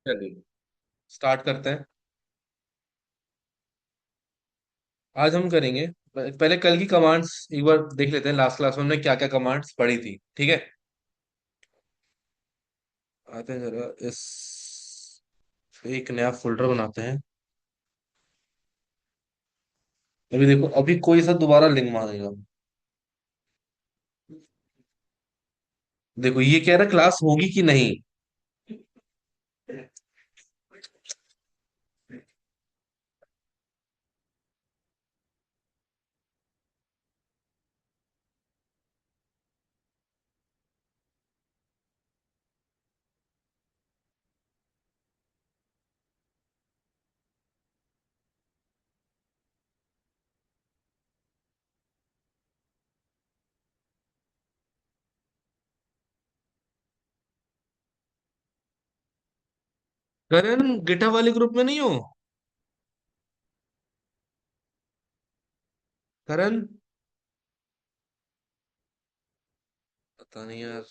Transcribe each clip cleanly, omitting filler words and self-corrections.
चलिए स्टार्ट करते हैं। आज हम करेंगे पहले कल की कमांड्स एक बार देख लेते हैं। लास्ट क्लास में हमने क्या क्या कमांड्स पढ़ी थी, ठीक है। आते हैं जरा इस एक नया फोल्डर बनाते हैं। अभी देखो, अभी कोई सा दोबारा लिंक मांगेगा। देखो ये कह रहा क्लास होगी कि नहीं। करण गिटहब वाले ग्रुप में नहीं हो? करण, पता नहीं यार।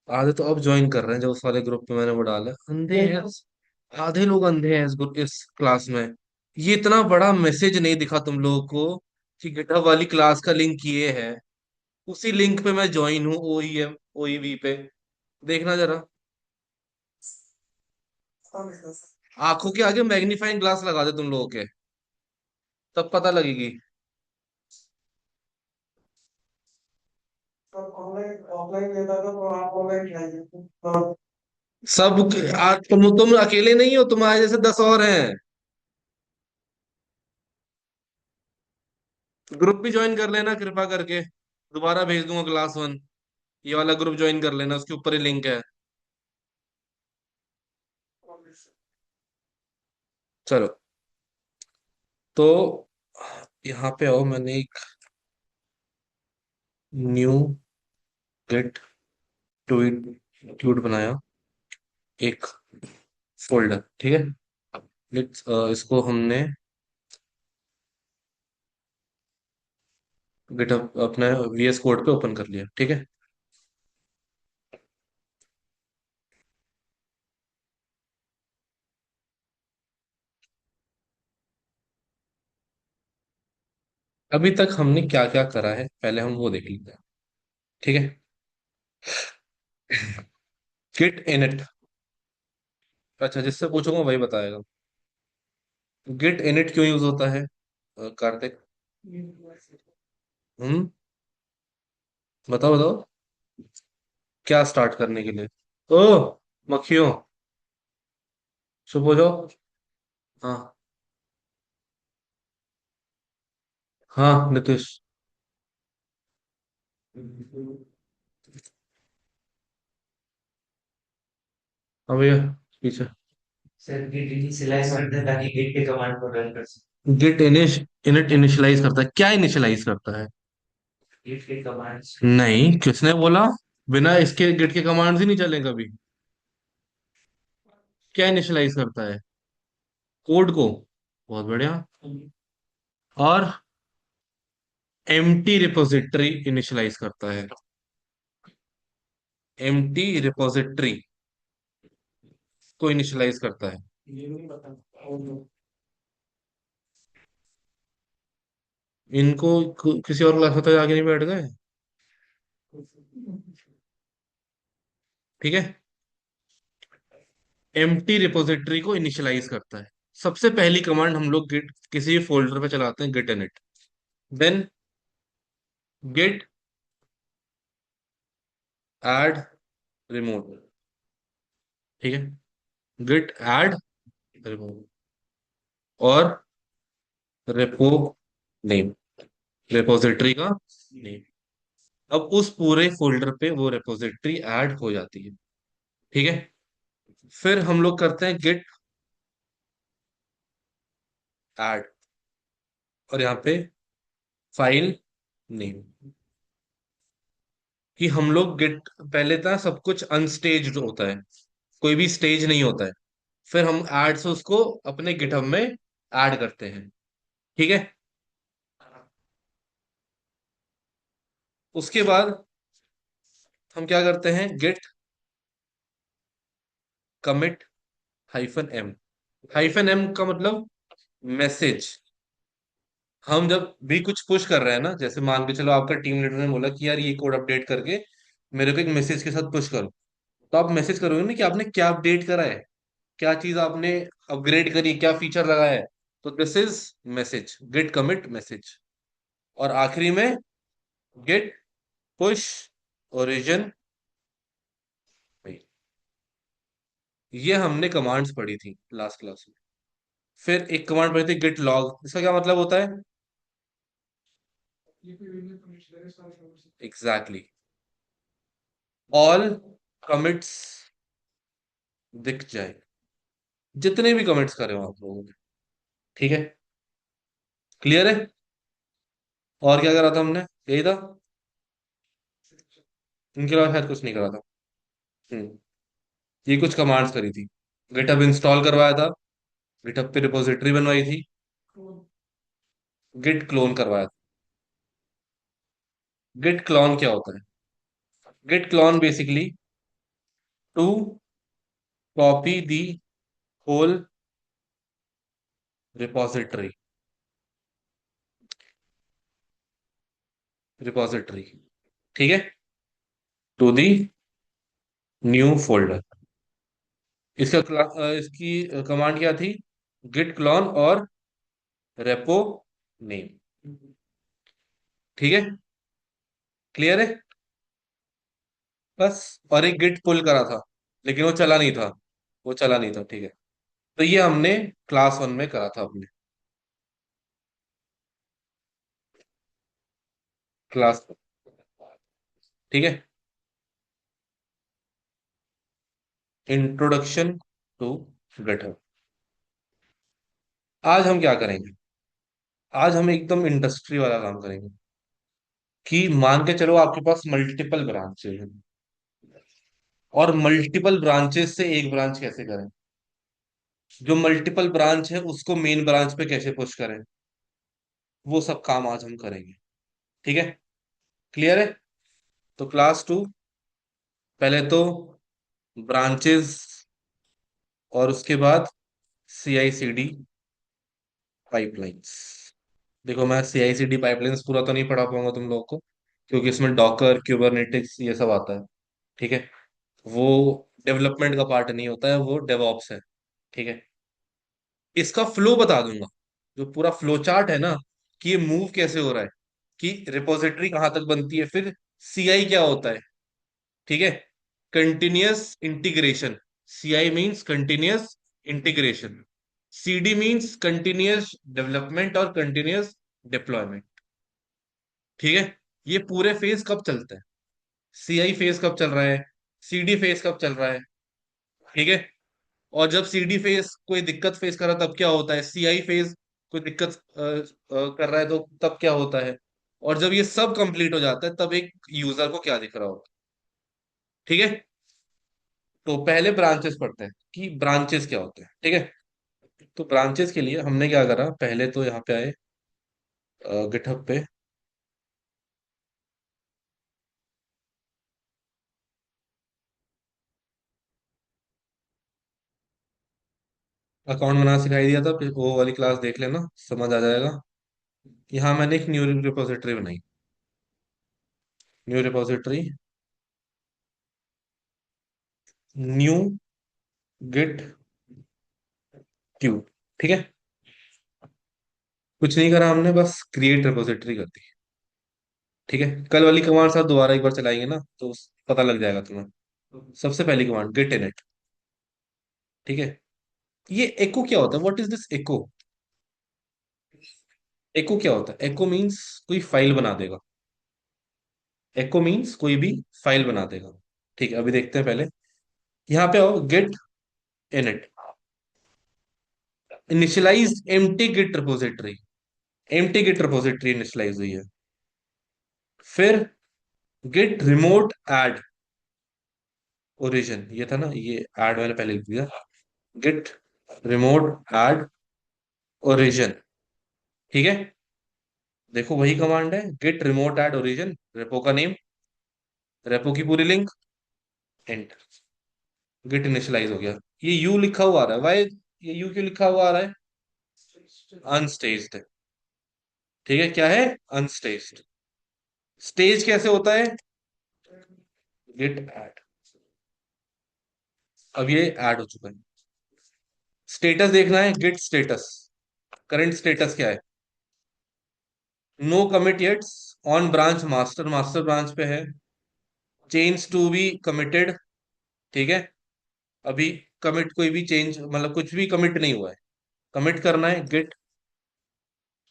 आधे तो अब ज्वाइन कर रहे हैं जो उस वाले ग्रुप में मैंने वो डाला। अंधे हैं, आधे लोग अंधे हैं इस क्लास में। ये इतना बड़ा मैसेज नहीं दिखा तुम लोगों को कि गिटहब वाली क्लास का लिंक ये है। उसी लिंक पे मैं ज्वाइन हूँ, OEM OEV पे। देखना जरा। आंखों के आगे मैग्नीफाइंग ग्लास लगा दे तुम लोगों के, तब पता लगेगी। ऑनलाइन ऑफलाइन लेता था तो आप ऑनलाइन ट्राई। सब आज तुम अकेले नहीं हो, तुम्हारे जैसे 10 और हैं। ग्रुप भी ज्वाइन कर लेना कृपा करके। दोबारा भेज दूंगा क्लास 1। ये वाला ग्रुप ज्वाइन कर लेना, उसके ऊपर ही लिंक है। चलो, तो यहाँ पे आओ। मैंने एक न्यू गेट ट्वीट ट्वीट बनाया, एक फोल्डर, ठीक है। इसको हमने गिटहब अपने VS कोड पे ओपन कर लिया, ठीक है। अभी तक हमने क्या क्या करा है पहले हम वो देख लेते हैं, ठीक है। गिट इनिट, अच्छा जिससे पूछूंगा वही बताएगा। गिट इनिट क्यों यूज होता है, कार्तिक? हम्म, बताओ बताओ। क्या स्टार्ट करने के लिए? ओ मक्खियों, चुप हो जाओ। हाँ हाँ नीतीश। हाँ भैया, पीछे। सर गिट इनिशियलाइज करता है ताकि गिट के कमांड को रन कर सके। गिट इनिट इनिशियलाइज करता है, क्या इनिशियलाइज करता है? गिट के कमांड्स नहीं, किसने बोला? बिना इसके गिट के कमांड्स ही नहीं चले कभी। क्या इनिशियलाइज करता है? कोड को। बहुत बढ़िया। और एम्प्टी रिपोजिटरी इनिशियलाइज करता है। एम्प्टी रिपोजिटरी को इनिशियलाइज करता है। ये नहीं पता। इनको किसी और क्लास में तो आगे नहीं बैठ गए, ठीक है। एम्प्टी रिपोजिटरी को इनिशियलाइज करता है। सबसे पहली कमांड हम लोग गिट किसी फोल्डर पे चलाते हैं, git init. Then git add remove, ठीक है। गिट ऐड रिमूव और रेपो नेम, रिपोजिटरी का नेम। अब उस पूरे फोल्डर पे वो रिपोजिटरी ऐड हो जाती है, ठीक है। फिर हम लोग करते हैं गिट ऐड, और यहाँ पे फाइल नेम। कि हम लोग गिट पहले था सब कुछ अनस्टेज्ड होता है, कोई भी स्टेज नहीं होता है। फिर हम ऐड से उसको अपने गिटहब में ऐड करते हैं, ठीक है। उसके बाद हम क्या करते हैं, गिट कमिट -m। -m का मतलब मैसेज। हम जब भी कुछ पुश कर रहे हैं ना, जैसे मान के चलो आपका टीम लीडर ने बोला कि यार ये कोड अपडेट करके मेरे को एक मैसेज के साथ पुश करो, तो आप मैसेज करोगे ना कि आपने क्या अपडेट करा है, क्या चीज आपने अपग्रेड करी, क्या फीचर लगाया है। तो this is message, git commit message. और आखिरी में गेट पुश ओरिजिन। ये हमने कमांड्स पढ़ी थी लास्ट क्लास में। फिर एक कमांड पढ़ी थी गेट लॉग। इसका क्या मतलब होता है? एग्जैक्टली, ऑल कमिट्स दिख जाए, जितने भी कमिट्स करे हो आप लोगों ने। ठीक है, क्लियर है? और क्या करा था हमने? यही था, इनके अलावा शायद कुछ नहीं करा था। हम्म, ये कुछ कमांड्स करी थी। गिटहब इंस्टॉल करवाया था, गिटहब पे रिपोजिटरी बनवाई थी, गिट क्लोन करवाया था। गिट क्लोन क्या होता है? Git clone basically to copy the whole repository. Repository, ठीक है, टू दी न्यू फोल्डर। इसकी कमांड क्या थी? गिट क्लोन और रेपो नेम। ठीक है, क्लियर है? बस। और एक गिट पुल करा था, लेकिन वो चला नहीं था। वो चला नहीं था, ठीक है। तो ये हमने क्लास 1 में करा था अपने। क्लास, ठीक है, इंट्रोडक्शन टू गिटहब। आज हम क्या करेंगे? आज हम एकदम इंडस्ट्री वाला काम करेंगे। कि मान के चलो आपके पास मल्टीपल ब्रांचेज हैं, और मल्टीपल ब्रांचेस से एक ब्रांच कैसे करें, जो मल्टीपल ब्रांच है उसको मेन ब्रांच पे कैसे पुश करें, वो सब काम आज हम करेंगे। ठीक है, क्लियर है? तो क्लास 2, पहले तो ब्रांचेस, और उसके बाद CI/CD पाइपलाइंस। देखो मैं CI/CD पाइपलाइंस पूरा तो नहीं पढ़ा पाऊंगा तुम लोगों को, क्योंकि इसमें डॉकर क्यूबरनेटिक्स ये सब आता है। ठीक है, वो डेवलपमेंट का पार्ट नहीं होता है, वो डेवऑप्स है। ठीक है, इसका फ्लो बता दूंगा, जो पूरा फ्लो चार्ट है ना, कि ये मूव कैसे हो रहा है, कि रिपोजिटरी कहाँ तक बनती है, फिर CI क्या होता है। ठीक है, continuous integration. CI means continuous integration, CD means continuous development और कंटिन्यूअस डिप्लॉयमेंट। ठीक है, ये पूरे फेज कब चलते हैं? CI फेज कब चल रहा है, CD फेज कब चल रहा है। ठीक है, और जब CD फेज कोई दिक्कत फेस कर रहा है तब क्या होता है, CI फेज कोई दिक्कत कर रहा है तो तब क्या होता है। और जब ये सब कंप्लीट हो जाता है तब एक यूजर को क्या दिख रहा होता है। ठीक है, तो पहले ब्रांचेस पढ़ते हैं कि ब्रांचेस क्या होते हैं। ठीक है, तो ब्रांचेस के लिए हमने क्या करा, पहले तो यहाँ पे आए गिटहब पे। अकाउंट बनाना सिखाई दिया था, फिर वो वाली क्लास देख लेना, समझ आ जाएगा। यहाँ मैंने एक न्यू रिपोजिटरी बनाई। न्यू रिपोजिटरी, न्यू गिट क्यू। ठीक है, कुछ नहीं करा हमने, बस क्रिएट रिपोजिटरी कर दी। ठीक है, कल वाली कमांड साथ दोबारा एक बार चलाएंगे ना, तो पता लग जाएगा तुम्हें। सबसे पहली कमांड गेट इनिट। ठीक है, ये एको क्या होता है? व्हाट इज दिस एको? एको क्या होता है? एको मीन्स कोई फाइल बना देगा। एको मीन्स कोई भी फाइल बना देगा। ठीक है, अभी देखते हैं पहले। यहाँ पे आओ, git init, initialise empty git repository. Empty git repository initialise हुई है। फिर गिट रिमोट ऐड ओरिजिन, ये था ना, ये ऐड मैंने पहले लिख दिया। Git remote add origin. ठीक है, देखो वही कमांड है, git remote add origin, repo का नेम, रेपो की पूरी लिंक, एंटर। गिट इनिशियलाइज हो गया। ये यू लिखा हुआ आ रहा है, वाई ये यू क्यों लिखा हुआ आ रहा है? अनस्टेज्ड है। ठीक है, क्या है? अनस्टेज्ड। स्टेज कैसे होता है? Git add. अब ये ऐड हो चुका है। स्टेटस देखना है, गेट स्टेटस। करंट स्टेटस क्या है? No commit yet. On branch master, master branch पे है। Change to be committed. ठीक है। अभी कमिट, कोई भी चेंज मतलब कुछ भी कमिट नहीं हुआ है। कमिट करना है, git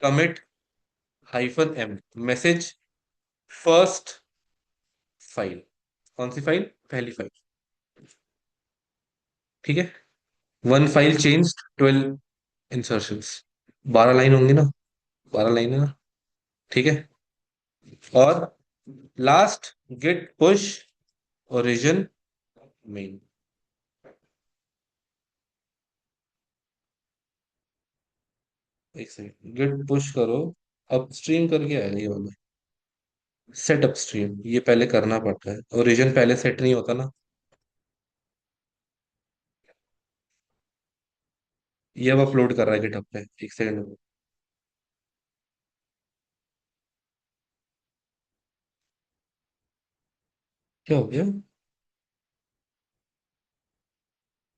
commit hyphen M message first file. कौन सी फाइल? पहली फाइल। ठीक है। One file change 12 insertions. 12 line होंगी ना? 12 लाइन है ना? ठीक है। और last, git push origin main. एक सेकंड, गेट पुश करो अपस्ट्रीम करके आएगा ये वाला। सेट अपस्ट्रीम ये पहले करना पड़ता है, ओरिजिन पहले सेट नहीं होता ना। ये अब अपलोड कर रहा है गिटहब पे, एक सेकंड। क्या हो गया?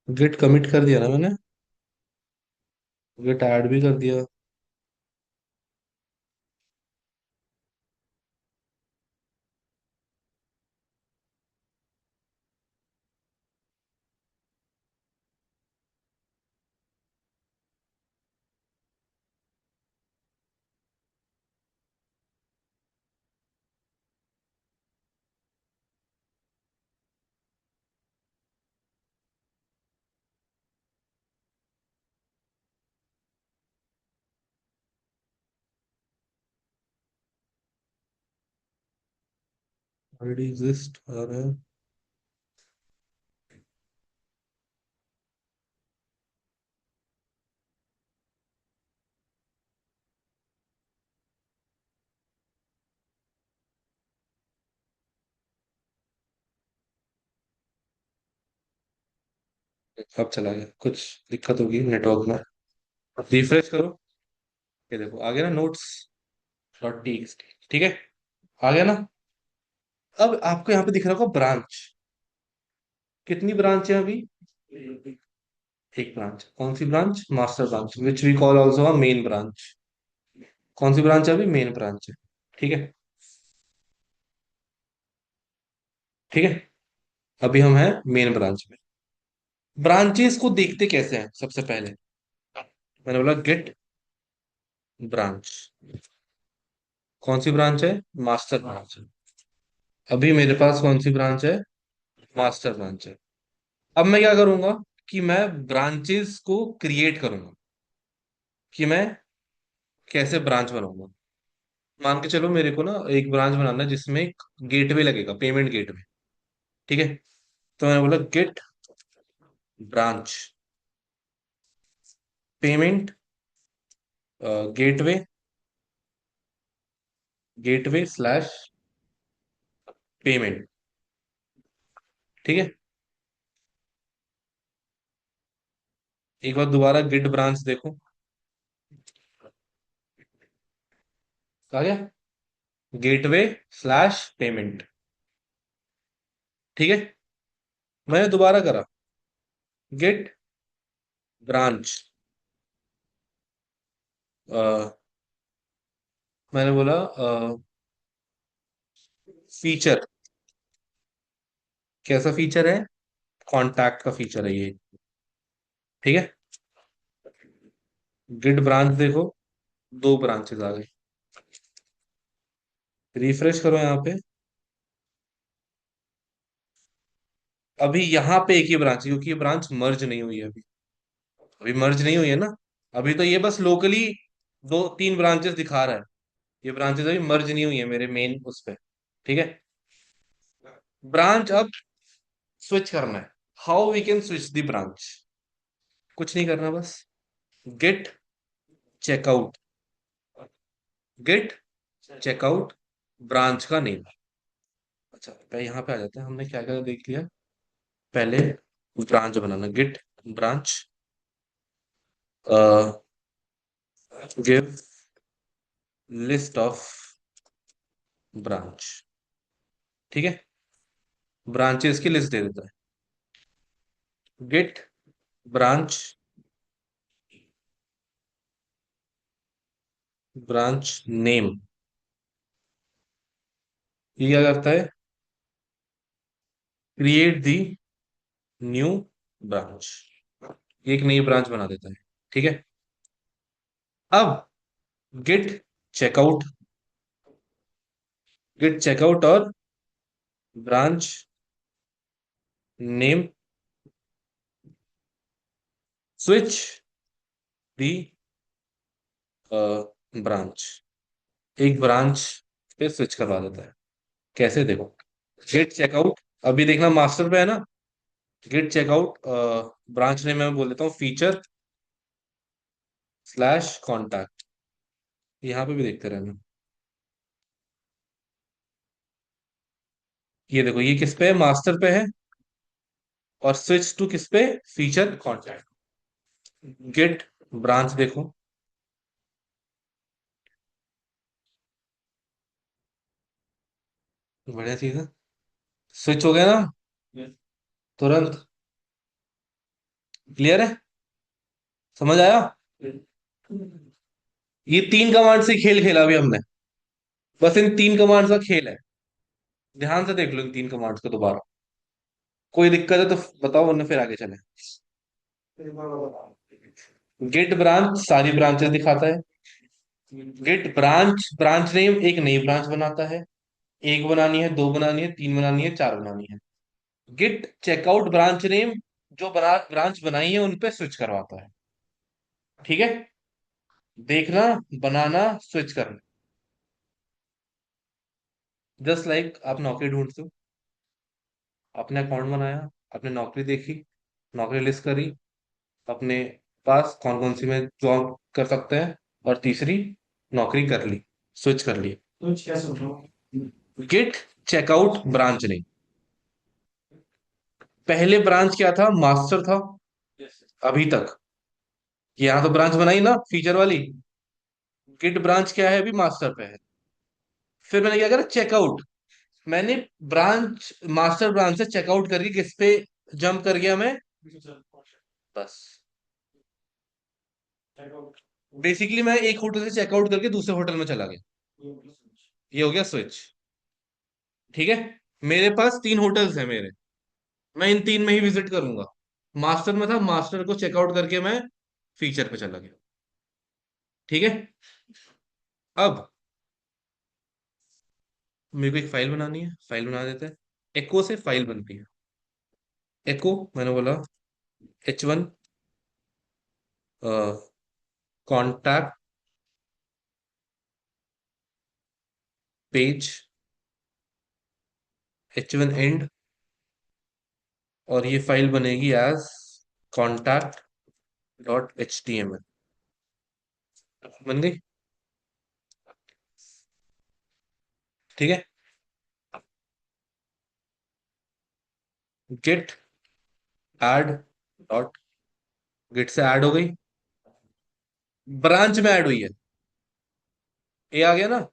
गेट कमिट कर दिया ना मैंने। गेट ऐड भी कर दिया। ऑलरेडी एग्जिस्ट आ रहा है। अब चला गया, कुछ दिक्कत होगी नेटवर्क में। रिफ्रेश करो। ये देखो आ गया ना, नोट्स डॉट टी। ठीक है, आ गया ना? अब आपको यहाँ पे दिख रहा होगा ब्रांच। कितनी ब्रांच है अभी? एक ब्रांच। कौन सी branch? Master branch, which we call also a main branch. कौन सी ब्रांच है अभी? मेन ब्रांच है। ठीक है। ठीक है। अभी हम हैं मेन ब्रांच में। ब्रांचेस को देखते कैसे हैं सबसे पहले? मैंने बोला गेट ब्रांच। कौन सी ब्रांच है? मास्टर ब्रांच है। अभी मेरे पास कौन सी ब्रांच है? मास्टर ब्रांच है। अब मैं क्या करूंगा कि मैं ब्रांचेस को क्रिएट करूंगा, कि मैं कैसे ब्रांच बनाऊंगा। मान के चलो मेरे को ना एक ब्रांच बनाना है जिसमें एक गेटवे लगेगा, पेमेंट गेटवे। ठीक है। तो मैंने बोला git branch payment gateway, gateway slash payment. ठीक है। एक बार दोबारा गिट ब्रांच देखो। आ गया? Gateway slash payment. ठीक है। मैंने दोबारा करा, गेट ब्रांच। मैंने बोला फीचर। कैसा फीचर है? कॉन्टैक्ट का फीचर है ये। ठीक है। गिट ब्रांच देखो, दो ब्रांचेस आ गई। रिफ्रेश करो यहाँ पे। अभी यहाँ पे एक ही ब्रांच है क्योंकि ये ब्रांच मर्ज नहीं हुई है अभी। अभी मर्ज नहीं हुई है ना। अभी तो ये बस लोकली दो तीन ब्रांचेस दिखा रहा है। ये ब्रांचेस अभी मर्ज नहीं हुई है मेरे मेन उस पे। ठीक है। ब्रांच अब स्विच करना है। How we can switch the branch? कुछ नहीं करना, बस git checkout, git checkout branch का नेम। अच्छा, पहले यहाँ पे आ जाते हैं। हमने क्या क्या देख लिया? पहले ब्रांच बनाना, git branch, give list of branch. ठीक है, ब्रांचेस की लिस्ट दे देता है। Git branch, branch name. ये क्या करता है? क्रिएट दी न्यू ब्रांच, एक नई ब्रांच बना देता है। ठीक है, अब गेट चेकआउट, गेट चेकआउट और ब्रांच नेम, स्विच दी ब्रांच, एक ब्रांच पे स्विच करवा देता है। कैसे? देखो, गेट चेकआउट, अभी देखना मास्टर पे है ना। गेट चेकआउट, ब्रांच नेम मैं बोल देता हूँ फीचर स्लैश कॉन्टैक्ट। यहाँ पे भी देखते रहना। ये देखो, ये किस पे है? मास्टर पे है। और स्विच टू किस पे? Feature contact. गेट ब्रांच देखो, बढ़िया चीज है। स्विच हो गया ना तुरंत? क्लियर है? समझ आया? ये तीन कमांड से खेल खेला अभी हमने। बस इन तीन कमांड्स का खेल है। ध्यान से देख लो इन तीन कमांड्स को दोबारा। कोई दिक्कत है तो बताओ, वरना फिर आगे चले। गेट ब्रांच सारी ब्रांचेस दिखाता है। गेट ब्रांच, ब्रांच नेम एक नई ब्रांच बनाता है। एक बनानी है, दो बनानी है, तीन बनानी है, चार बनानी है। गिट चेकआउट ब्रांच नेम, जो बना ब्रांच बनाई है उन पे स्विच करवाता है। ठीक है, देखना, बनाना, स्विच करना। जस्ट लाइक आप नौकरी ढूंढते हो, आपने अकाउंट बनाया, आपने नौकरी देखी, नौकरी लिस्ट करी, अपने पास कौन कौन सी में जॉब कर सकते हैं, और तीसरी नौकरी कर ली, स्विच कर ली। गिट चेकआउट ब्रांच नेम, पहले ब्रांच क्या था? मास्टर था अभी तक। यहाँ तो ब्रांच बनाई ना फीचर वाली। गिट ब्रांच क्या है? अभी मास्टर पे है। फिर मैंने क्या करा? चेकआउट। मैंने ब्रांच, मास्टर ब्रांच से चेकआउट करके किस पे जंप कर गया मैं? बस, बेसिकली मैं एक होटल से चेकआउट करके दूसरे होटल में चला गया। ये हो गया स्विच। ठीक है, मेरे पास तीन होटल्स हैं मेरे, मैं इन तीन में ही विजिट करूंगा। मास्टर में था, मास्टर को चेकआउट करके मैं फीचर पे चला गया। ठीक है, अब मेरे को एक फाइल बनानी है, फाइल बना देते हैं। एको से फाइल बनती है। एको मैंने बोला H1 contact page, H1 and, और ये फाइल बनेगी as contact dot H T M L. बन गई? ठीक है, गेट ऐड डॉट, गेट से ऐड हो गई, ब्रांच में ऐड हुई है। ये आ गया ना,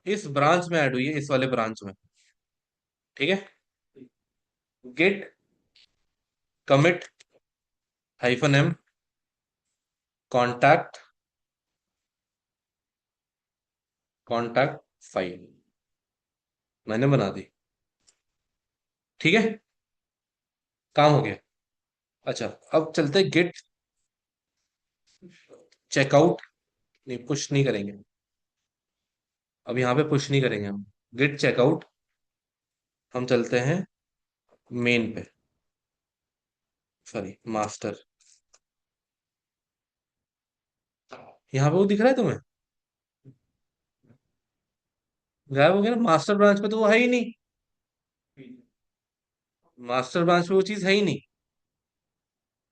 इस ब्रांच में ऐड हुई है, इस वाले ब्रांच में। ठीक है, git commit -m contact, contact file मैंने बना दी। ठीक है, काम हो गया। अच्छा, अब चलते गेट चेकआउट, नहीं पुश नहीं करेंगे, अब यहाँ पे पुश नहीं करेंगे हम। गेट चेकआउट, हम चलते हैं मेन पे, सॉरी मास्टर। यहाँ पे वो दिख रहा है तुम्हें? गायब हो गया ना, मास्टर ब्रांच पे तो वो है ही नहीं। मास्टर ब्रांच पे वो चीज है ही नहीं।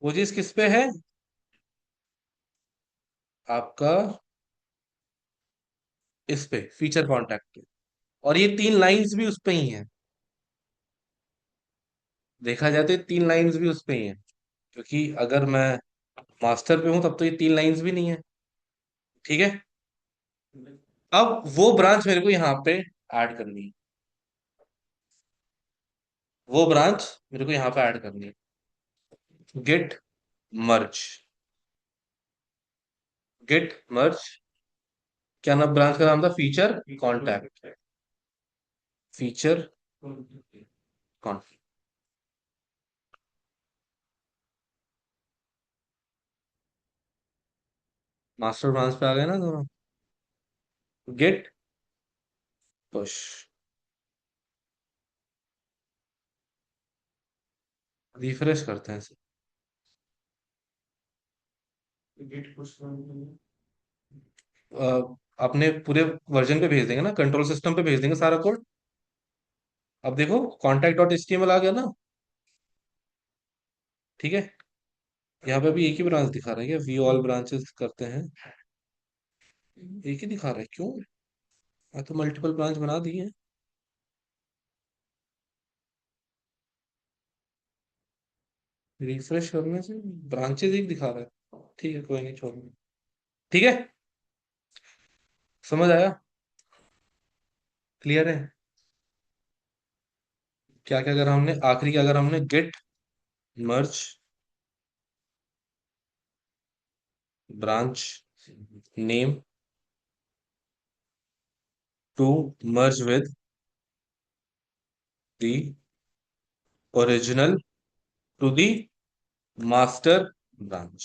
वो चीज किस पे है? आपका इस पे फीचर कॉन्टैक्ट पे। और ये तीन लाइंस भी उस पे ही हैं। देखा जाए तो ये तीन लाइंस भी उस पे ही हैं। क्योंकि अगर मैं मास्टर पे हूं तब तो ये 3 लाइंस भी नहीं है। ठीक है। अब वो ब्रांच मेरे को यहाँ पे ऐड करनी है। वो ब्रांच मेरे को यहाँ पे ऐड करनी है। गेट मर्ज। गेट मर्ज। क्या नाम ब्रांच का नाम था? Feature contact. Feature contact. Master branch पे आ गए ना दोनों। Gate push. रिफ्रेश करते हैं इसे। अ, अपने पूरे वर्जन पे भेज देंगे ना, कंट्रोल सिस्टम पे भेज देंगे सारा कोड। अब देखो कॉन्टैक्ट डॉट एचटीएमएल आ गया ना। ठीक है। यहाँ पे भी एक ही ब्रांच दिखा रहा है क्या? वी ऑल ब्रांचेस करते हैं। एक ही दिखा रहा है क्यों? मैं तो मल्टीपल ब्रांच बना दी है। रिफ्रेश करने से ब्रांचेस एक दिखा रहा है। ठीक है, कोई नहीं, छोड़ो। ठीक है। समझ आया? क्लियर है? क्या क्या अगर हमने आखिरी क्या अगर हमने git merge branch name to merge with the original to the master branch.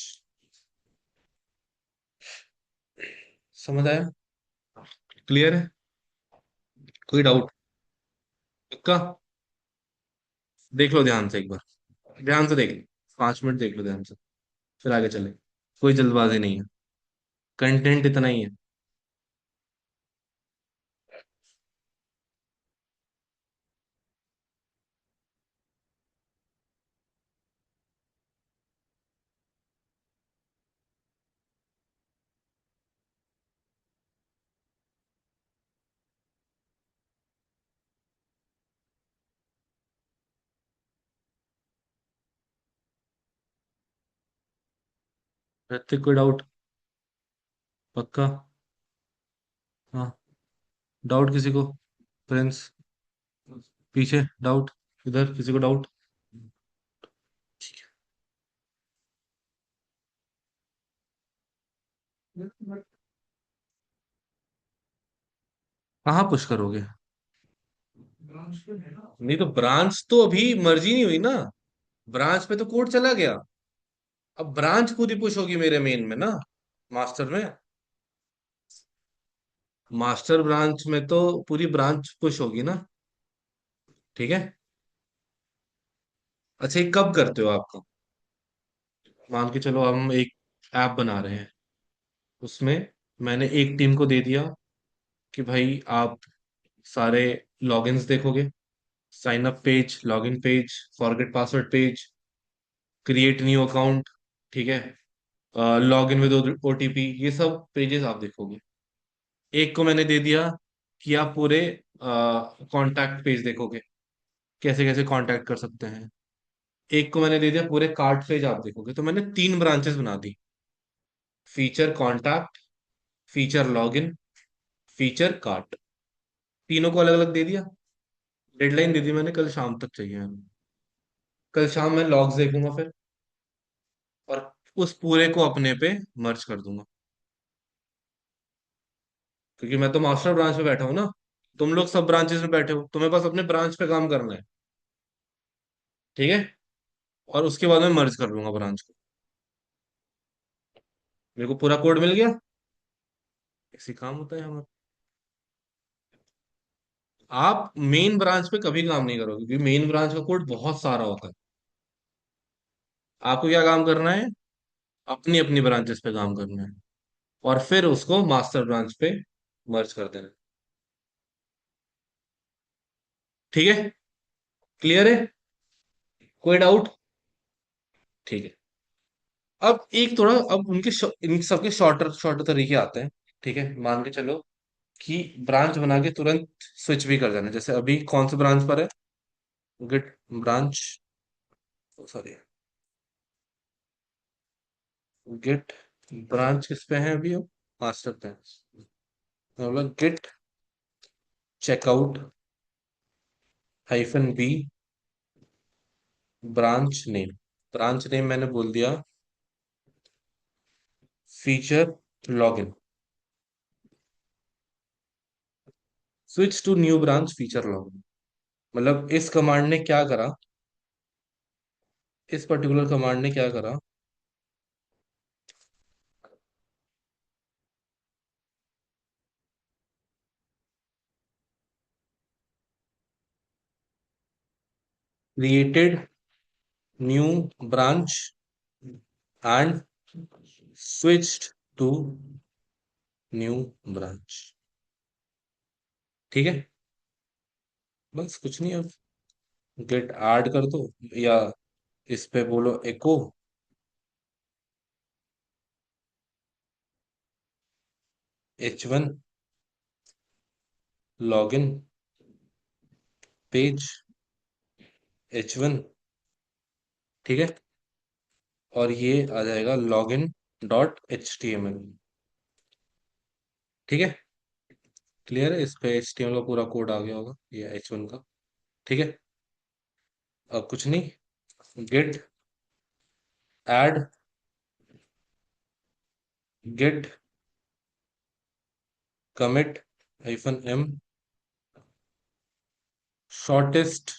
समझ आया? क्लियर है? कोई डाउट? पक्का? देख लो ध्यान से एक बार। ध्यान से देख लो। 5 मिनट देख लो ध्यान से। फिर आगे चले। कोई जल्दबाजी नहीं है। कंटेंट इतना ही है। ऋतिक कोई डाउट? पक्का? हाँ। डाउट किसी को? प्रिंस? पीछे डाउट? इधर किसी को डाउट? कहाँ पुश करोगे? नहीं तो ब्रांच तो अभी मर्जी नहीं हुई ना। ब्रांच पे तो कोड चला गया। अब ब्रांच खुद ही पुश होगी मेरे मेन में ना, मास्टर में। मास्टर ब्रांच में तो पूरी ब्रांच पुश होगी ना। ठीक है। अच्छा, ये कब करते हो आप? मान के चलो हम एक ऐप बना रहे हैं। उसमें मैंने एक टीम को दे दिया कि भाई आप सारे लॉगिन्स देखोगे। Sign up page, login page, forget password page, create new account. ठीक है। लॉग इन विद ओटीपी, ये सब पेजेस आप देखोगे। एक को मैंने दे दिया कि आप पूरे कांटेक्ट पेज देखोगे, कैसे कैसे कांटेक्ट कर सकते हैं। एक को मैंने दे दिया पूरे कार्ट पेज आप देखोगे। तो मैंने 3 ब्रांचेस बना दी। Feature contact, feature login, feature cart. तीनों को अलग अलग दे दिया। डेडलाइन दे दी मैंने, कल शाम तक चाहिए हमें। कल शाम मैं लॉग्स देखूंगा फिर, और उस पूरे को अपने पे मर्ज कर दूंगा। क्योंकि मैं तो मास्टर ब्रांच में बैठा हूँ ना। तुम लोग सब ब्रांचेस में बैठे हो, तुम्हें बस अपने ब्रांच पे काम करना है। ठीक है। और उसके बाद मैं मर्ज कर लूंगा ब्रांच को। मेरे को पूरा कोड मिल गया। इसी काम होता है हमारा। आप मेन ब्रांच पे कभी काम नहीं करोगे, क्योंकि मेन ब्रांच का कोड बहुत सारा होता है। आपको क्या काम करना है? अपनी अपनी ब्रांचेस पे काम करना है, और फिर उसको मास्टर ब्रांच पे मर्ज कर देना है। ठीक है? क्लियर है? कोई डाउट? ठीक है। अब एक थोड़ा, अब इन सबके शॉर्टर शॉर्टर तरीके आते हैं। ठीक है, मान के चलो कि ब्रांच बना के तुरंत स्विच भी कर देना। जैसे अभी कौन से ब्रांच पर है? Git branch, sorry, git branch किस पे है अभी? अब मास्टर पे मतलब git checkout hyphen B branch name. Branch name मैंने बोल दिया feature login. Switch to new branch feature login. मतलब इस कमांड ने क्या करा, इस पर्टिकुलर कमांड ने क्या करा, created new branch and switched to new branch. ठीक है, बस कुछ नहीं। अब गेट ऐड कर दो, या इस पे बोलो एको H1 लॉगिन पेज H1। ठीक है, और ये आ जाएगा लॉगिन डॉट HTML। ठीक है, क्लियर है? इस पे HTML का पूरा कोड आ गया होगा, ये H1 का। ठीक है, अब कुछ नहीं। Git add git commit hyphen M shortest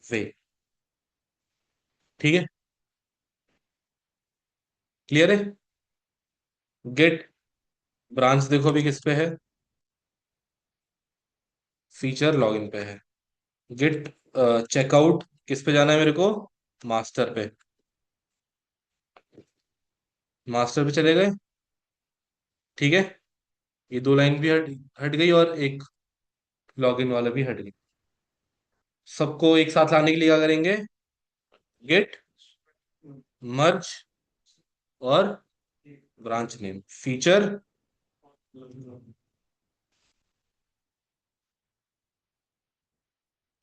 way. ठीक है, क्लियर है? गेट ब्रांच देखो अभी किस पे है, फीचर लॉगिन पे है। गेट चेकआउट किस पे जाना है मेरे को? मास्टर पे। मास्टर पे चले गए। ठीक है, ये दो लाइन भी हट हट गई और एक लॉगिन वाला भी हट गई। सबको एक साथ लाने के लिए क्या करेंगे? गेट मर्ज और ब्रांच नेम फीचर।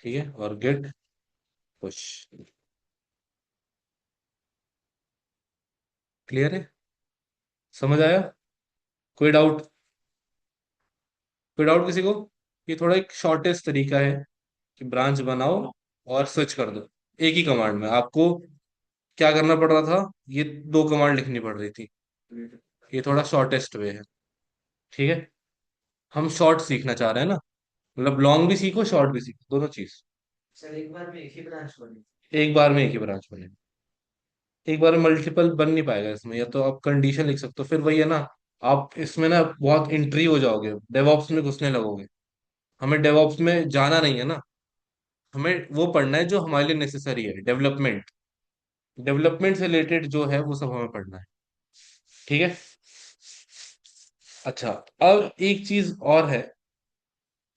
ठीक है, और गेट पुश। क्लियर है? समझ आया? कोई डाउट? कोई डाउट किसी को? ये थोड़ा एक शॉर्टेस्ट तरीका है कि ब्रांच बनाओ और स्विच कर दो एक ही कमांड में। आपको क्या करना पड़ रहा था, ये दो कमांड लिखनी पड़ रही थी। ये थोड़ा शॉर्टेस्ट वे है। ठीक है, हम शॉर्ट सीखना चाह रहे हैं ना, मतलब लॉन्ग भी सीखो शॉर्ट भी सीखो, दोनों चीज। सर एक बार में एक ही ब्रांच बनी। एक बार में एक ही ब्रांच बने। एक बार में मल्टीपल बन नहीं पाएगा इसमें, या तो आप कंडीशन लिख सकते हो, फिर वही है ना, आप इसमें ना बहुत इंट्री हो जाओगे, डेवऑप्स में घुसने लगोगे। हमें डेवऑप्स में जाना नहीं है ना, हमें वो पढ़ना है जो हमारे लिए नेसेसरी है। डेवलपमेंट, डेवलपमेंट से रिलेटेड जो है वो सब हमें पढ़ना है। ठीक है, अच्छा। अब एक चीज और है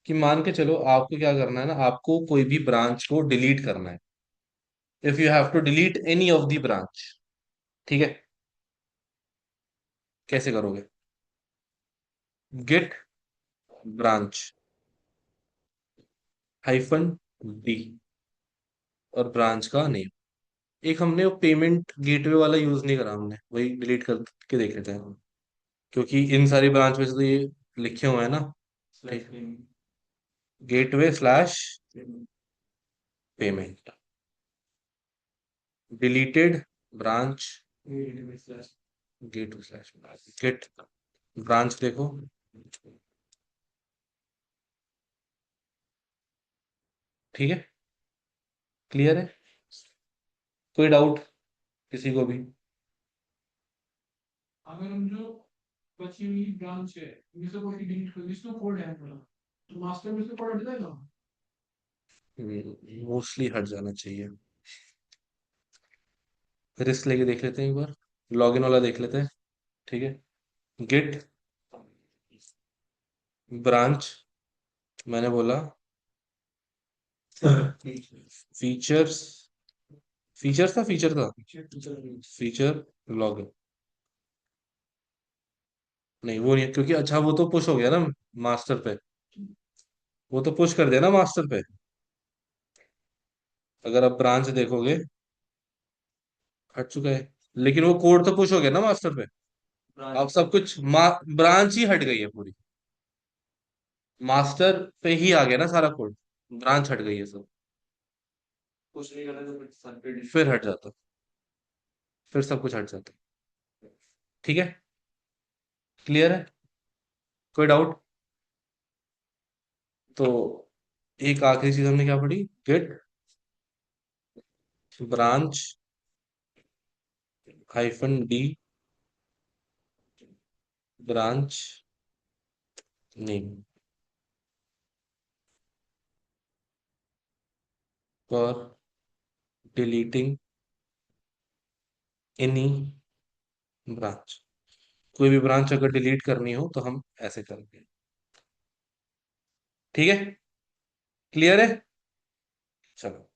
कि मान के चलो आपको क्या करना है ना, आपको कोई भी ब्रांच को डिलीट करना है। If you have to delete any of the branch. ठीक है, कैसे करोगे? गेट ब्रांच हाइफन डी और ब्रांच का नेम। एक हमने वो पेमेंट गेटवे वाला यूज नहीं करा, हमने वही डिलीट करके देख लेते हैं, क्योंकि इन सारी ब्रांच में से तो ये लिखे हुए हैं ना। ठीक, gateway slash payment deleted branch gateway slash gate branch देखो। ठीक है, क्लियर है? कोई डाउट किसी को भी? अगर हम जो बची हुई ब्रांच है इनमें से कोई डिलीट कर इसमें कोड है पूरा, तो मास्टर में से कोड हट जाएगा। मोस्टली हट जाना चाहिए। रिस्क लेके देख लेते हैं एक बार, लॉगिन वाला देख लेते हैं। ठीक है, गेट ब्रांच मैंने बोला फीचर्स, फीचर्स था, फीचर था, फीचर लॉगिन। नहीं वो नहीं है, क्योंकि अच्छा वो तो पुश हो गया ना मास्टर पे, वो तो पुश कर दिया ना मास्टर पे। अगर आप ब्रांच देखोगे हट चुका है। लेकिन वो कोड तो पुश हो गया ना मास्टर पे। अब सब कुछ ब्रांच ही हट गई है पूरी। मास्टर पे ही आ गया ना सारा कोड। ब्रांच हट गई है सब। कुछ नहीं करना तो फिर हट जाता। फिर सब कुछ हट जाता। ठीक है। क्लियर है। कोई डाउट। तो एक आखिरी चीज हमने क्या पढ़ी, git branch -d branch name for deleting any branch. कोई भी ब्रांच अगर डिलीट करनी हो तो हम ऐसे करेंगे। ठीक है। क्लियर है। चलो।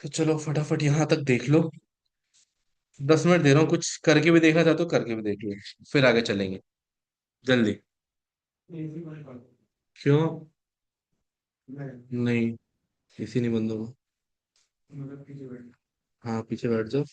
तो चलो फटाफट यहां तक देख लो। 10 मिनट दे रहा हूँ, कुछ करके भी देखना चाहते हो करके भी देख लो, फिर आगे चलेंगे जल्दी। क्यों। नहीं, इसी नहीं बंद होगा। हाँ पीछे बैठ जाओ।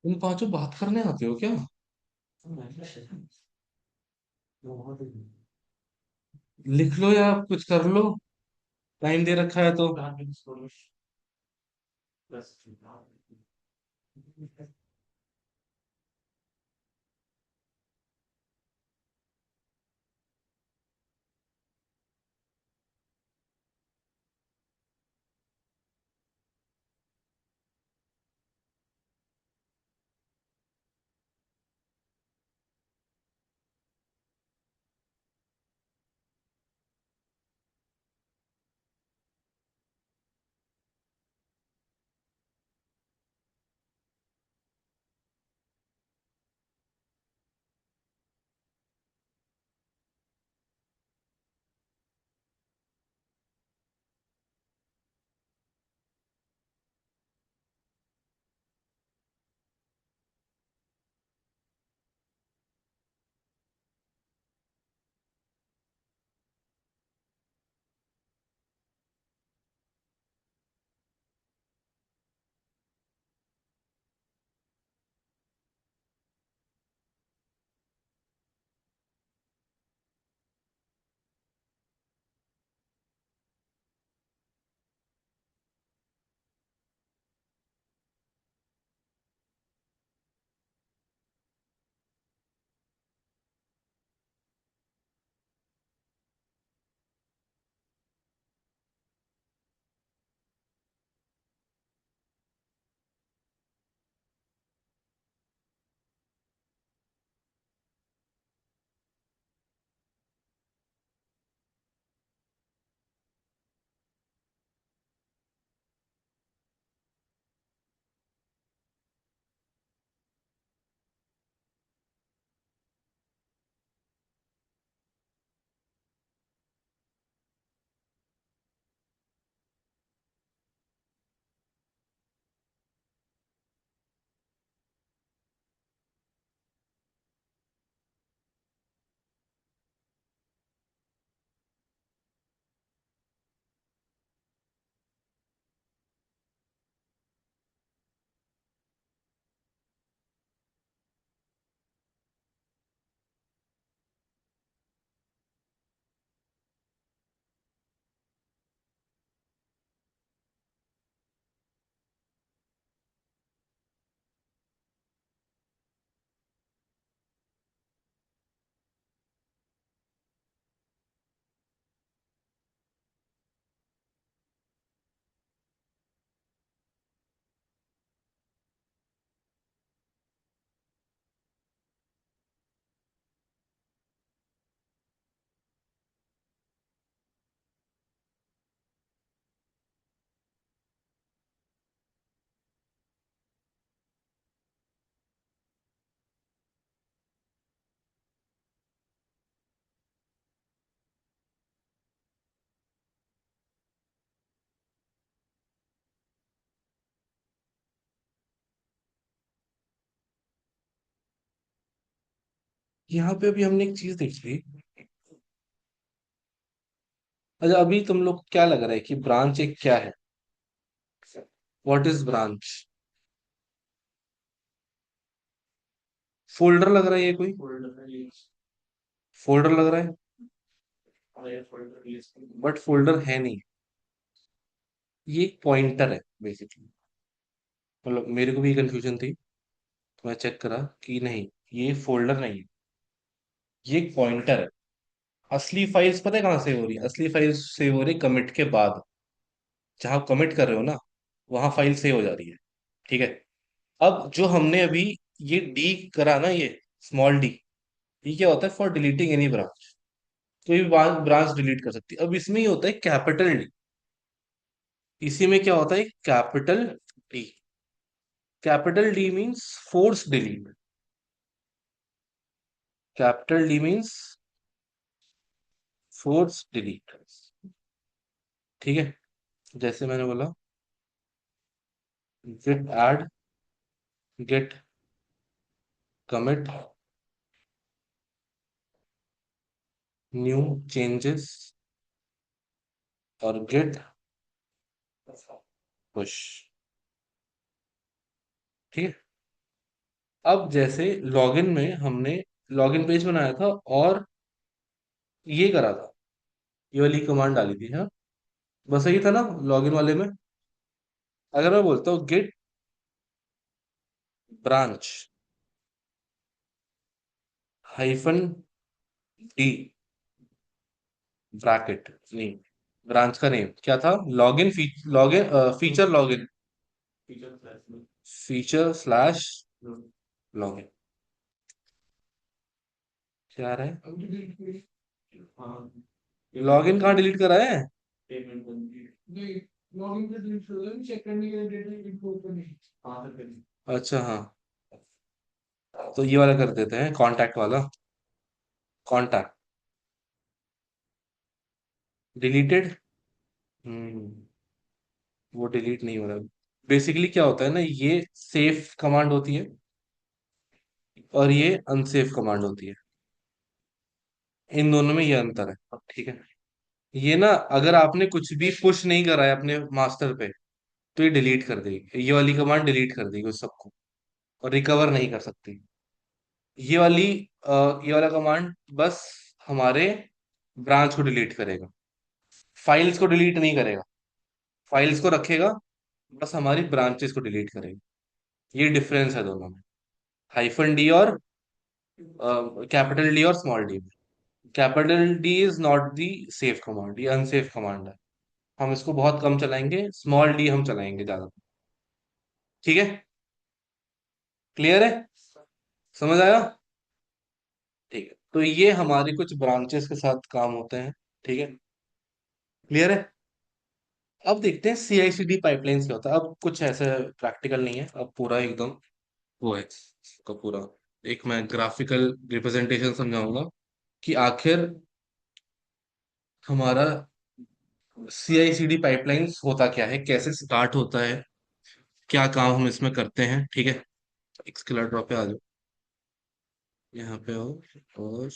तुम पांचों बात करने आते हो क्या। लिख लो या कुछ कर लो, टाइम दे रखा है तो। यहाँ पे अभी हमने एक चीज देखी। अच्छा, अभी तुम लोग को क्या लग रहा है कि ब्रांच एक क्या है? What is branch? फोल्डर लग रहा है ये कोई? फोल्डर लग रहा है, बट फोल्डर है नहीं। ये एक पॉइंटर है बेसिकली। मतलब मेरे को भी कंफ्यूजन थी, तो मैं चेक करा कि नहीं, ये फोल्डर नहीं है, ये एक पॉइंटर है। असली फाइल्स पता है कहाँ सेव हो रही है? असली फाइल्स सेव हो रही कमिट के बाद। जहां कमिट कर रहे हो ना, वहां फाइल सेव हो जा रही है। ठीक है। अब जो हमने अभी ये डी करा ना, ये स्मॉल डी, ये क्या होता है? For deleting any branch. कोई भी ब्रांच डिलीट कर सकती है। अब इसमें ये होता है कैपिटल डी। इसी में क्या होता है? Capital D. Capital D means force delete. Capital D means force delete. ठीक है। जैसे मैंने बोला, git add, git commit, new changes, और गेट पुश। ठीक है। अब जैसे लॉगिन में हमने लॉगिन पेज बनाया था और ये करा था, ये वाली कमांड डाली थी, हाँ, बस यही था ना लॉगिन वाले में। अगर मैं बोलता हूँ git branch hyphen D, bracket नहीं, ब्रांच का नेम क्या था? Login login feature login, feature slash login. क्या आ रहा है? अब डिलीट करिए। लॉगिन कहाँ डिलीट करा है? नहीं, लॉगिन पे डिलीट कर दो, चेक करने के लिए डेटा इंपोर्ट करनी। अच्छा हाँ, तो ये वाला कर देते हैं, कॉन्टैक्ट वाला। Contact deleted. हम्म, वो डिलीट नहीं हो रहा। बेसिकली क्या होता है ना, ये सेफ कमांड होती है और ये अनसेफ कमांड होती है। इन दोनों में ये अंतर है। ठीक है। ये ना, अगर आपने कुछ भी पुश नहीं करा है अपने मास्टर पे, तो ये डिलीट कर देगी, ये वाली कमांड डिलीट कर देगी उस सबको, और रिकवर नहीं कर सकती। ये वाली ये वाला कमांड बस हमारे ब्रांच को डिलीट करेगा, फाइल्स को डिलीट नहीं करेगा। फाइल्स को रखेगा, बस हमारी ब्रांचेस को डिलीट करेगा। ये डिफरेंस है दोनों में, हाइफन डी और कैपिटल डी और स्मॉल डी में। Capital D is not the safe command, ये अनसेफ कमांड है। हम इसको बहुत कम चलाएंगे, स्मॉल डी हम चलाएंगे ज्यादा। ठीक है। क्लियर है? समझ आया? ठीक है, तो ये हमारे कुछ ब्रांचेस के साथ काम होते हैं। ठीक है। क्लियर है? अब देखते हैं CI/CD पाइपलाइंस क्या होता है। अब कुछ ऐसे प्रैक्टिकल नहीं है, अब पूरा एकदम वो है का पूरा। एक मैं ग्राफिकल रिप्रेजेंटेशन समझाऊंगा कि आखिर हमारा CI/CD पाइपलाइंस होता क्या है, कैसे स्टार्ट होता है, क्या काम हम इसमें करते हैं। ठीक है। एक स्केलर ड्रॉप पे आ जाओ, यहाँ पे आओ, और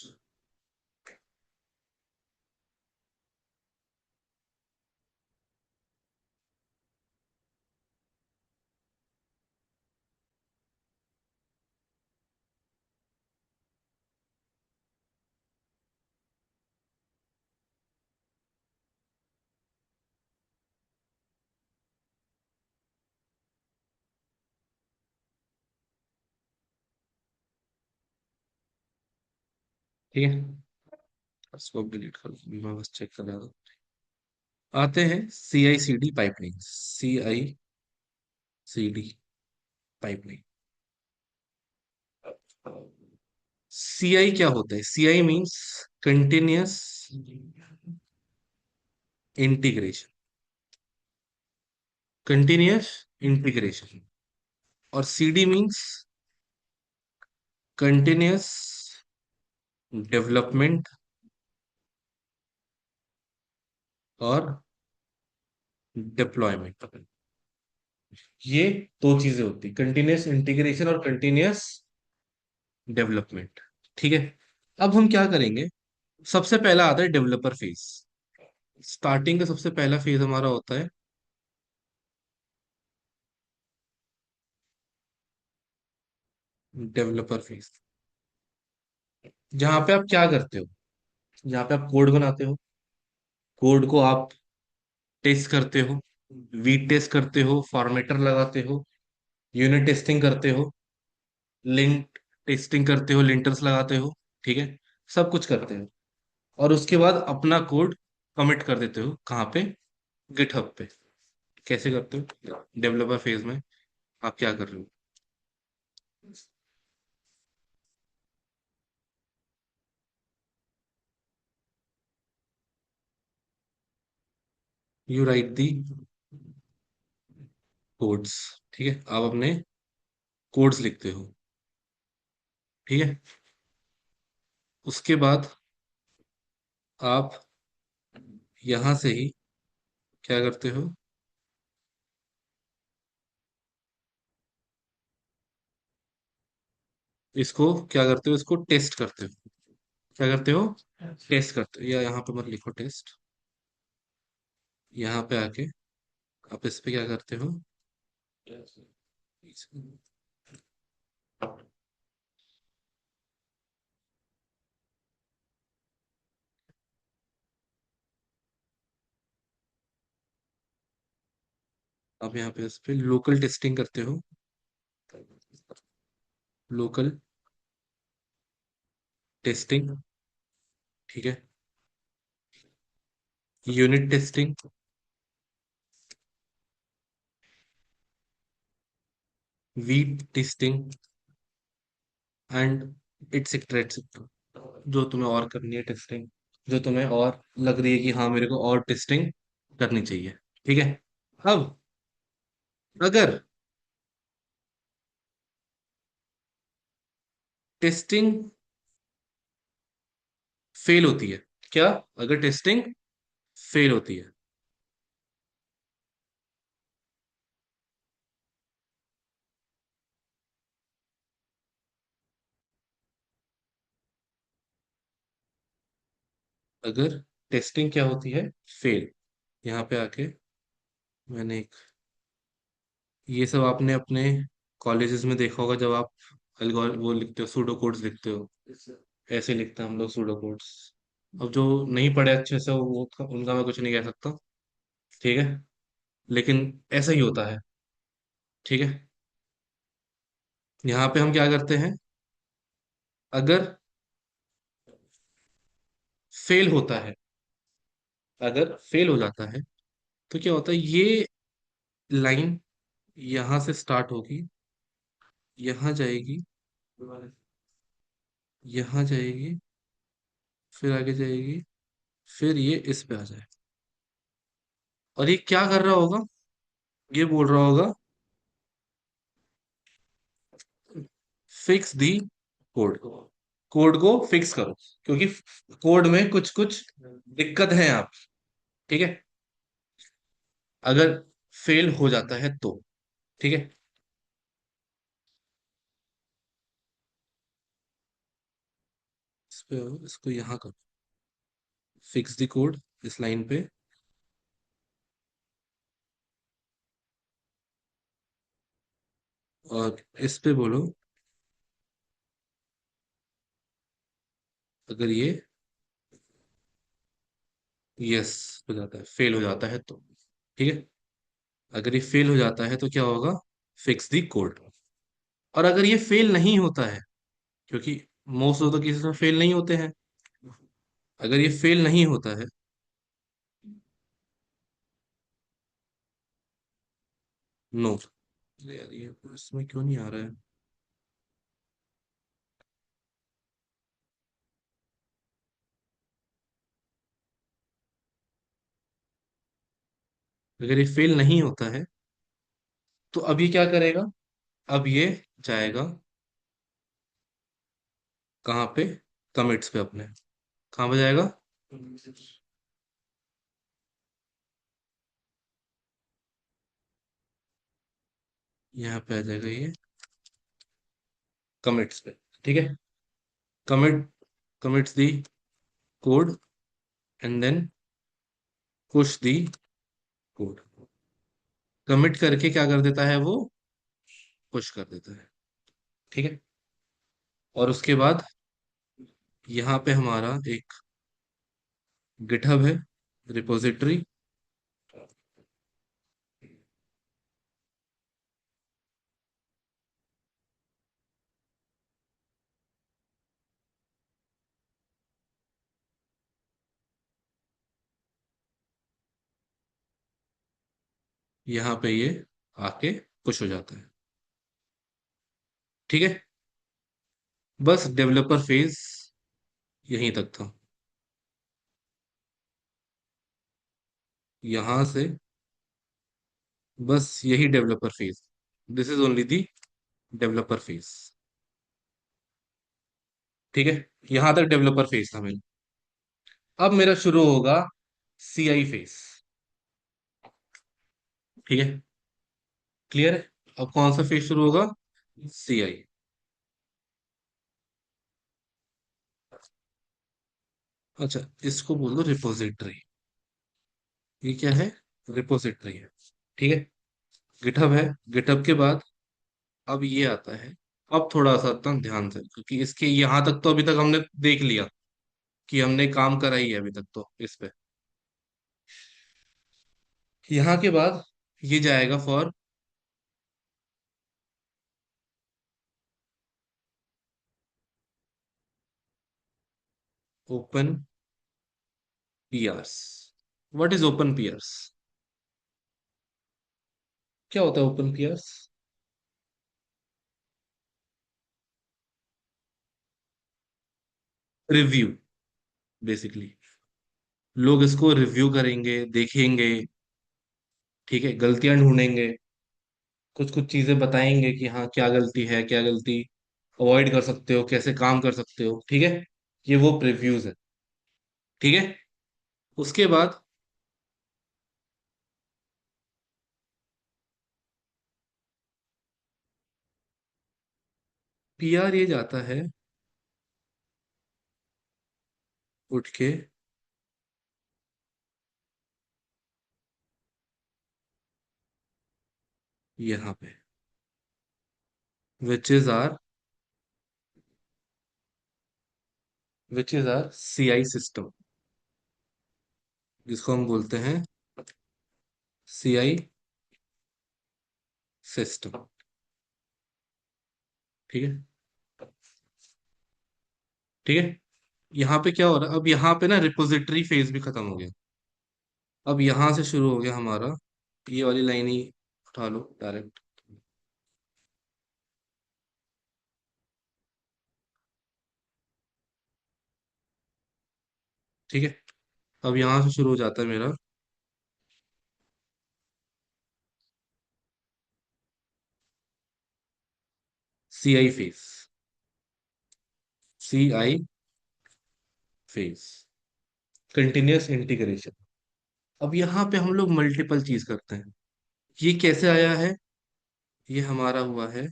ठीक है, इसको डिलीट कर दो, मैं बस चेक कर रहा था। आते हैं CI/CD pipeline. CI/CD pipeline. CI क्या होता है? CI means continuous integration, continuous integration. और CD मीन्स कंटिन्यूअस डेवलपमेंट और डिप्लॉयमेंट। ये दो चीजें होती, कंटिन्यूअस इंटीग्रेशन और कंटिन्यूअस डेवलपमेंट। ठीक है। अब हम क्या करेंगे, सबसे पहला आता है डेवलपर फेज। स्टार्टिंग का सबसे पहला फेज हमारा होता है डेवलपर फेज, जहां पे आप क्या करते हो, जहां पे आप कोड बनाते हो, कोड को आप टेस्ट करते हो, वीट टेस्ट करते हो, फॉर्मेटर लगाते हो, यूनिट टेस्टिंग करते हो, लिंक टेस्टिंग करते हो, लिंटर्स लगाते हो, ठीक है, सब कुछ करते हो। और उसके बाद अपना कोड कमिट कर देते हो कहाँ पे, गिटहब पे। कैसे करते हो डेवलपर फेज में, आप क्या कर रहे हो, यू राइट दी कोड्स, ठीक है, आप अपने कोड्स लिखते हो, ठीक है। उसके बाद आप यहां से ही क्या करते हो, इसको क्या करते हो, इसको टेस्ट करते हो। क्या करते हो, टेस्ट करते हो, या यहाँ पे मत लिखो टेस्ट, यहाँ पे आके आप इस पे क्या करते हो, आप यहाँ पे इस पे लोकल टेस्टिंग करते हो, लोकल टेस्टिंग, ठीक है, unit testing, wheat testing, and et cetera etcetera, जो तुम्हें और करनी है टेस्टिंग, जो तुम्हें और लग रही है कि हाँ मेरे को और टेस्टिंग करनी चाहिए, ठीक है। अब अगर टेस्टिंग फेल होती है, क्या, अगर टेस्टिंग फेल होती है, अगर टेस्टिंग क्या होती है, फेल, यहाँ पे आके मैंने एक, ये सब आपने अपने कॉलेजेस में देखा होगा, जब आप अलगोर वो लिखते हो, सूडो कोड्स लिखते हो, ऐसे लिखते हैं हम लोग सूडो कोड्स। अब जो नहीं पढ़े अच्छे से वो उनका मैं कुछ नहीं कह सकता, ठीक है, लेकिन ऐसा ही होता है, ठीक है। यहाँ पे हम क्या करते हैं, अगर फेल होता है, अगर फेल हो जाता है तो क्या होता है, ये लाइन यहां से स्टार्ट होगी, यहाँ जाएगी, यहाँ जाएगी, फिर आगे जाएगी, फिर ये इस पे आ जाए, और ये क्या कर रहा होगा, ये बोल रहा होगा फिक्स दी कोड, कोड को फिक्स करो, क्योंकि कोड में कुछ कुछ दिक्कत है आप, ठीक है, अगर फेल हो जाता है तो, ठीक है। इस पे इसको यहाँ करो, फिक्स दी कोड, इस लाइन पे, और इस पे बोलो अगर ये यस हो जाता है, फेल हो जाता है तो, ठीक है, अगर ये फेल हो जाता है तो क्या होगा, फिक्स दी कोड। और अगर ये फेल नहीं होता है, क्योंकि मोस्ट ऑफ द केसेस में फेल नहीं होते हैं, अगर ये फेल नहीं होता है, नो, यार ये इसमें क्यों नहीं आ रहा है, अगर ये फेल नहीं होता है तो अब ये क्या करेगा, अब ये जाएगा कहाँ पे, कमिट्स पे अपने, कहाँ पे जाएगा, यहाँ पे आ जाएगा ये कमिट्स पे, ठीक है, commit, commits the code and then push the code. Commit करके क्या कर देता है वो, पुश कर देता है। ठीक है। और उसके बाद यहाँ पे हमारा एक गिटहब है, रिपोजिटरी। यहाँ पे ये आके पुश हो जाता है। ठीक है। बस डेवलपर फेज यहीं तक था। यहां से बस यही developer phase, this is only the developer phase. ठीक है। यहां तक डेवलपर फेज था मेरा। अब मेरा शुरू होगा सीआई फेज। ठीक है। क्लियर है। अब कौन सा फेज शुरू होगा, सीआई। अच्छा, इसको बोल दो रिपोजिटरी। ये क्या है, रिपोजिटरी है। ठीक है। गिटहब है। गिटहब के बाद अब ये आता है। अब थोड़ा सा एकदम ध्यान से, क्योंकि इसके यहां तक तो अभी तक हमने देख लिया कि हमने काम करा ही है अभी तक तो इस पे। यहाँ के बाद ये जाएगा for open PRs. What is open PRs? क्या होता है ओपन पीआरस? Review, basically. लोग इसको रिव्यू करेंगे, देखेंगे। ठीक है, गलतियां ढूंढेंगे, कुछ कुछ चीजें बताएंगे कि हाँ क्या गलती है, क्या गलती अवॉइड कर सकते हो, कैसे काम कर सकते हो। ठीक है। ये वो प्रीव्यूज है। ठीक है। उसके बाद पीआर ये जाता है उठ के यहाँ पे, which is our CI system, जिसको हम बोलते हैं सीआई सिस्टम। ठीक है। ठीक है। यहाँ पे क्या हो रहा है, अब यहाँ पे ना रिपोजिटरी फेज भी खत्म हो गया। अब यहाँ से शुरू हो गया हमारा, ये वाली लाइन ही उठा लो डायरेक्ट। ठीक है। अब यहाँ से शुरू हो जाता है मेरा CI phase. CI phase, continuous integration. अब यहाँ पे हम लोग मल्टीपल चीज करते हैं। ये कैसे आया है, ये हमारा हुआ है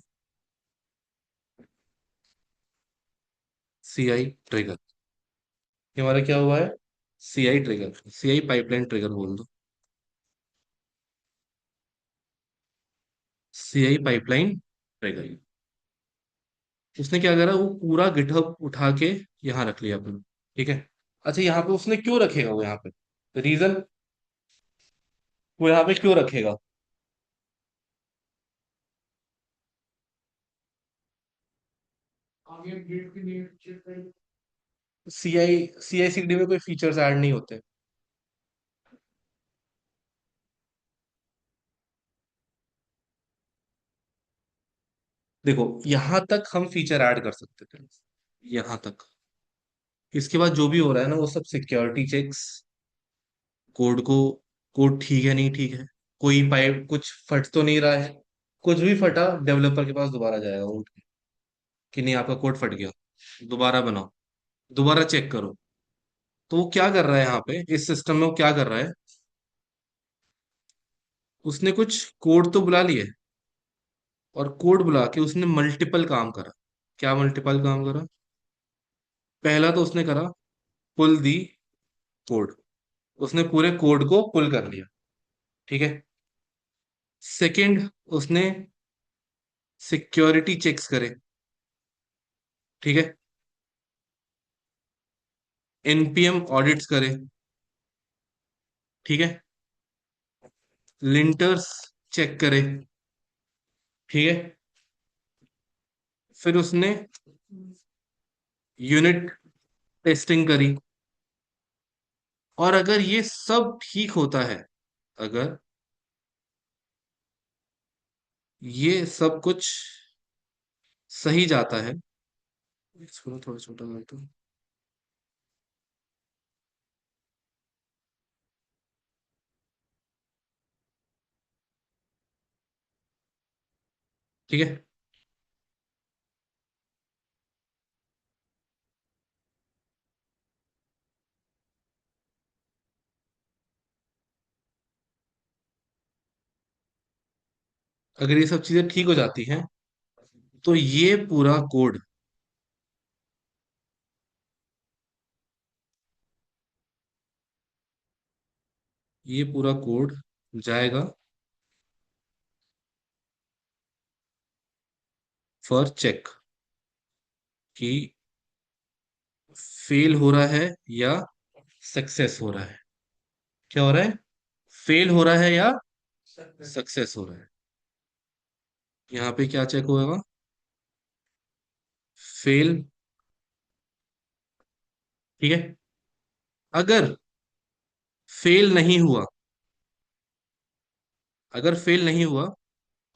सीआई ट्रिगर। ये हमारा क्या हुआ है, CI trigger, CI pipeline trigger बोल दो, सीआई पाइपलाइन ट्रिगर। उसने क्या करा, वो पूरा गिटहब उठा के यहाँ रख लिया अपना। ठीक है। अच्छा, यहाँ पे उसने क्यों रखेगा, वो यहाँ पे रीजन, वो यहाँ पे क्यों रखेगा? आगे अपडेट की नीड चेक करें। सीआई सीडी में कोई फीचर्स ऐड नहीं होते। देखो, यहां तक हम फीचर ऐड कर सकते थे, यहां तक। इसके बाद जो भी हो रहा है ना, वो सब सिक्योरिटी चेक्स, कोड को, कोड ठीक है नहीं ठीक है, कोई पाइप कुछ फट तो नहीं रहा है। कुछ भी फटा, डेवलपर के पास दोबारा जाएगा वो उठ के, कि नहीं आपका कोड फट गया, दोबारा बनाओ, दोबारा चेक करो। तो वो क्या कर रहा है यहाँ पे, इस सिस्टम में वो क्या कर रहा है, उसने कुछ कोड तो बुला लिए, और कोड बुला के उसने मल्टीपल काम करा। क्या मल्टीपल काम करा, पहला तो उसने करा, पुल दी कोड, उसने पूरे कोड को पुल कर लिया, ठीक है। सेकंड, उसने सिक्योरिटी चेक्स करे, ठीक है। एनपीएम ऑडिट्स करे, ठीक है। लिंटर्स चेक करे, ठीक है। फिर उसने यूनिट टेस्टिंग करी। और अगर ये सब ठीक होता है, अगर ये सब कुछ सही जाता है, इसको थोड़ा छोटा कर दो, ठीक है। अगर ये सब चीजें ठीक हो जाती हैं, तो ये पूरा कोड जाएगा फॉर चेक कि फेल हो रहा है या सक्सेस हो रहा है। क्या हो रहा है? फेल हो रहा है या सक्सेस हो रहा है। यहाँ पे क्या चेक होगा? फेल, ठीक है। अगर फेल नहीं हुआ, अगर फेल नहीं हुआ,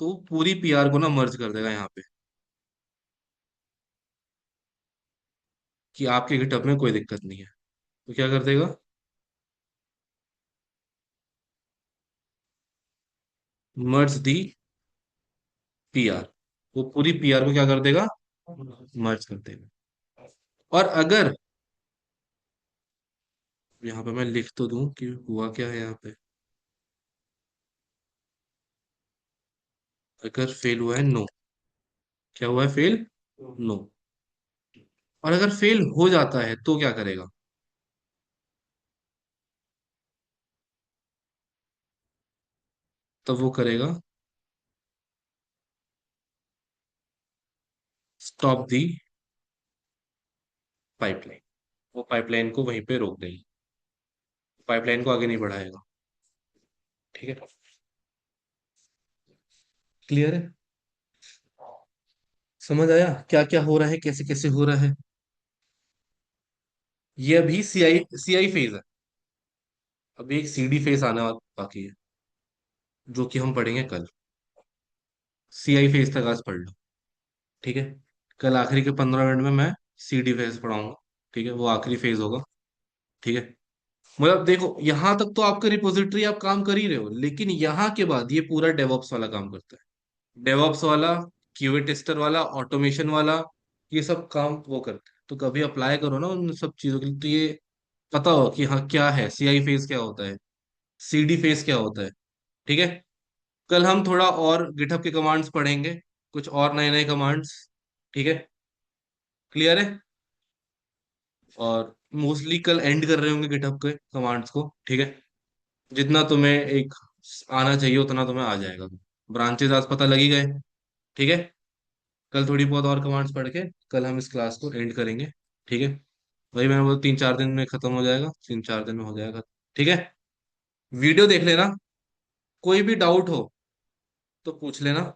तो पूरी पीआर को ना मर्ज कर देगा यहाँ पे, कि आपके गिटहब में कोई दिक्कत नहीं है। तो क्या कर देगा? मर्ज दी पीआर, वो पूरी पीआर को क्या कर देगा? मर्ज कर देगा। और अगर, यहाँ पे मैं लिख तो दूं कि हुआ क्या है यहाँ पे। अगर फेल हुआ है, नो। क्या हुआ है? Fail, no. और अगर फेल हो जाता है तो क्या करेगा? तब वो करेगा स्टॉप दी पाइपलाइन। वो पाइपलाइन को वहीं पे रोक देगी, पाइपलाइन को आगे नहीं बढ़ाएगा, ठीक है। क्लियर है? समझ आया क्या क्या हो रहा है, कैसे कैसे हो रहा है? ये अभी सीआई फेज है। अभी एक सीडी फेज आना बाकी है, जो कि हम पढ़ेंगे कल। सीआई फेज तक आज पढ़ लो, ठीक है। कल आखिरी के 15 मिनट में मैं सीडी फेज पढ़ाऊंगा, ठीक है। वो आखिरी फेज होगा, ठीक है। मतलब देखो, यहां तक तो आपका रिपोजिटरी आप काम कर ही रहे हो, लेकिन यहाँ के बाद ये पूरा डेवऑप्स वाला काम करता है। डेवऑप्स वाला, क्यूए टेस्टर वाला, ऑटोमेशन वाला, ये सब काम वो करते हैं। तो कभी अप्लाई करो ना उन सब चीजों के लिए, तो ये पता हो कि हाँ क्या है सीआई फेज, क्या होता है सीडी फेज, क्या होता है, ठीक है। कल हम थोड़ा और गिटहब के कमांड्स पढ़ेंगे, कुछ और नए नए कमांड्स, ठीक है। क्लियर है? और मोस्टली कल एंड कर रहे होंगे गिटहब के कमांड्स को, ठीक है। जितना तुम्हें एक आना चाहिए उतना तुम्हें आ जाएगा। ब्रांचेस आज पता लगी गए, ठीक है। कल थोड़ी बहुत और कमांड्स पढ़ के कल हम इस क्लास को एंड करेंगे, ठीक है। वही मैंने बोला 3-4 दिन में खत्म हो जाएगा, 3-4 दिन में हो जाएगा, ठीक है। वीडियो देख लेना, कोई भी डाउट हो तो पूछ लेना।